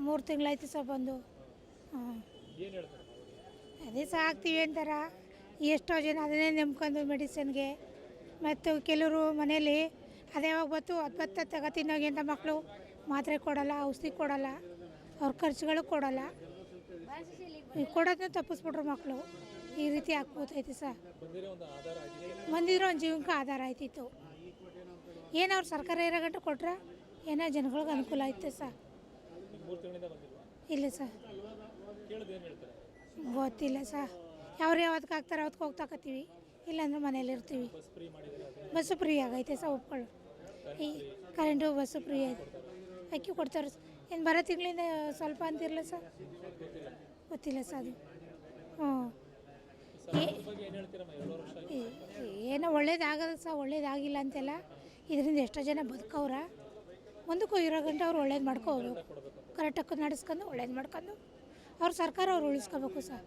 3 ತಿಂಗಳಾಯ್ತು ಸರ್ ಬಂದು. ಹಾಂ, ಏನು ಹೇಳ್ತಾರೆ ಅದೇ ಸಹ ಆಗ್ತೀವಿ ಅಂತಾರ. ಎಷ್ಟೋ ಜನ ಅದನ್ನೇ ನಂಬ್ಕೊಂಡು ಮೆಡಿಸಿನ್ಗೆ. ಮತ್ತು ಕೆಲವರು ಮನೇಲಿ ಅದೇ ಯಾವಾಗ ಬತ್ತು ಅದು ಬತ್ತ ತಗೋತಿದ್ದೋಗಿ ಅಂತ ಮಕ್ಕಳು ಮಾತ್ರೆ ಕೊಡಲ್ಲ, ಔಷಧಿ ಕೊಡಲ್ಲ, ಅವ್ರ ಖರ್ಚುಗಳು ಕೊಡಲ್ಲ. ಕೊಡೋದನ್ನ ತಪ್ಪಿಸ್ಬಿಟ್ರು ಮಕ್ಕಳು. ಈ ರೀತಿ ಆಗ್ಬೋದೈತೆ ಸರ್. ಬಂದಿರೋ ಒಂದು ಆಧಾರ ಆಗಿದೆ. ಬಂದಿರೋ ಒಂದು ಜೀವನಕ್ಕೆ ಆಧಾರ ಆಯ್ತಿತ್ತು. ಏನೋ ಅವ್ರು ಸರ್ಕಾರ ಇರೋ ಗಂಟೆ ಕೊಟ್ರೆ ಏನೋ ಜನಗಳಿಗೆ ಅನುಕೂಲ ಆಯ್ತು ಸರ್. 3 ತಿಂಗಳಿಂದ ಬಂದಿಲ್ವಾ? ಇಲ್ಲ ಸರ್, ಕೇಳಿದ್ರೆ ಏನು ಹೇಳ್ತಾರೆ? ಗೊತ್ತಿಲ್ಲ ಸರ್. ಯಾವತ್ತಕ್ಕೆ ಹಾಕ್ತಾರೆ ಅವತ್ತಿಗೆ ಹೋಗಿ ತಗೋತೀವಿ, ಇಲ್ಲಾಂದ್ರೆ ಮನೇಲಿ ಇರ್ತೀವಿ. ಬಸ್ ಫ್ರೀ ಮಾಡಿದ್ದಾರೆ, ಬಸ್ಸು ಫ್ರೀ ಆಗೈತೆ ಸರ್, ಒಪ್ಕೊಳ್ಳು. ಈ ಕರೆಂಟು ಬಸ್ಸು ಫ್ರೀ ಐತೆ. ಅಕ್ಕಿ ಕೊಡ್ತಾರೆ. ಏನು ಬರೋ ತಿಂಗಳಿಂದ ಸ್ವಲ್ಪ ಅಂತಿರಲ್ಲ ಸರ್, ಗೊತ್ತಿಲ್ಲ ಸರ್ ಅದು. ಹ್ಞೂ, ಬಗ್ಗೆ ಏನು ಹೇಳ್ತೀರಮ್ಮ? 2 ವರ್ಷ ಏನೋ ಒಳ್ಳೇದಾಗದ ಸರ್, ಒಳ್ಳೇದಾಗಿಲ್ಲ ಅಂತೆಲ್ಲ. ಇದರಿಂದ ಎಷ್ಟೋ ಜನ ಬದುಕವ್ರ. ಮುಂದಕ್ಕೂ ಇರೋ ಗಂಟೆ ಅವ್ರು ಒಳ್ಳೇದು ಮಾಡ್ಕೋಬೇಕು. ಕರೆಕ್ಟಾಗಿ ನಡೆಸ್ಕೊಂಡು ಒಳ್ಳೇದು ಮಾಡ್ಕೊಂಡು ಅವ್ರ ಸರ್ಕಾರ ಅವ್ರು ಉಳಿಸ್ಕೋಬೇಕು ಸರ್.